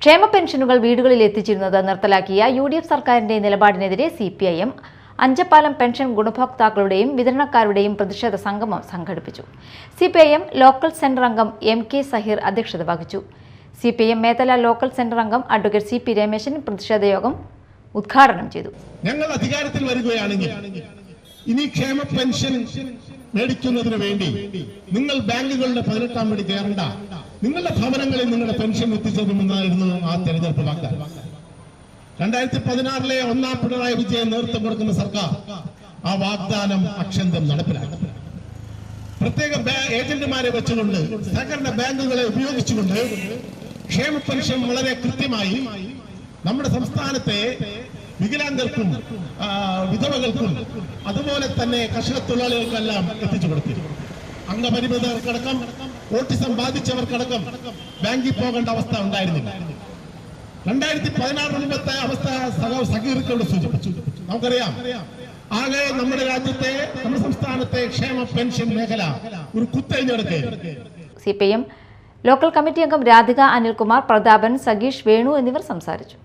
ക്ഷേമ പെൻഷനുകൾ വീടുകളിൽ എത്തിച്ചിരുന്നത് നിർത്തലാക്കിയ UDF സർക്കാരിന്റെ നിലപാടിനെതിരെ CPIM അഞ്ചപ്പാലം പെൻഷൻ ഗുണഭോക്താക്കളുടെയും വിതരണക്കാരുടെയും പ്രതിഷേധ സംഗമം സംഘടിപ്പിച്ചു. CPIM ലോക്കൽ സെന്റർ അംഗം MK സഹീർ അധ്യക്ഷത വഹിച്ചു. CPIM മേത്തല ലോക്കൽ സെന്റർ അംഗം അഡ്വക്കേറ്റ് CP രമേശൻ പ്രതിഷേധ യോഗം ഉദ്ഘാടനം ചെയ്തു. ഞങ്ങൾ അധികാരത്തിൽ വരികയാണെങ്കിൽ ഇനി ക്ഷേമ പെൻഷൻ മേടിക്കുന്നതിന് വേണ്ടി നിങ്ങൾ ബാങ്കുകളുടെ 18-ാം പടി കയറണ്ട, നിങ്ങളുടെ ഭവനങ്ങളിൽ നിങ്ങളുടെ പെൻഷൻ എത്തിച്ചേരുമെന്നായിരുന്നു ആ തെരഞ്ഞെടുപ്പ് വാഗ്ദാനം. 2016 ഒന്നാം പിണറായി വിജയൻ നേതൃത്വം കൊടുക്കുന്ന സർക്കാർ ആ വാഗ്ദാനം അക്ഷന്തം നടപ്പിലാക്കി. പ്രത്യേക ഏജന്റുമാരെ വെച്ചുകൊണ്ട് സഹകരണ ബാങ്കുകളെ ഉപയോഗിച്ചുകൊണ്ട് ക്ഷേമ പെൻഷൻ വളരെ കൃത്യമായി നമ്മുടെ സംസ്ഥാനത്തെ വികലാംഗർക്കും വിധവകൾക്കും അതുപോലെ തന്നെ കർഷക തൊഴിലാളികൾക്കെല്ലാം എത്തിച്ചു കൊടുത്തു. അംഗപരിമിതർക്കടക്കം ഓട്ടിസം ബാധിച്ചവർക്കടക്കം ബാങ്കിൽ പോകേണ്ട അവസ്ഥ ഉണ്ടായിരുന്നില്ല. 2016 മുമ്പത്തെ അവസ്ഥ സഹീർക്കോട് സൂചിപ്പിച്ചു. നമുക്കറിയാം, ആകെ നമ്മുടെ രാജ്യത്തെ നമ്മുടെ സംസ്ഥാനത്തെ ക്ഷേമ പെൻഷൻ മേഖല ഒരു കുത്തഴിഞ്ഞെടുക്കുകയാണ്. CPIM ലോക്കൽ കമ്മിറ്റി അംഗം രാധിക അനിൽകുമാർ, പ്രതാപൻ, സഗീഷ്, വേണു എന്നിവർ സംസാരിച്ചു.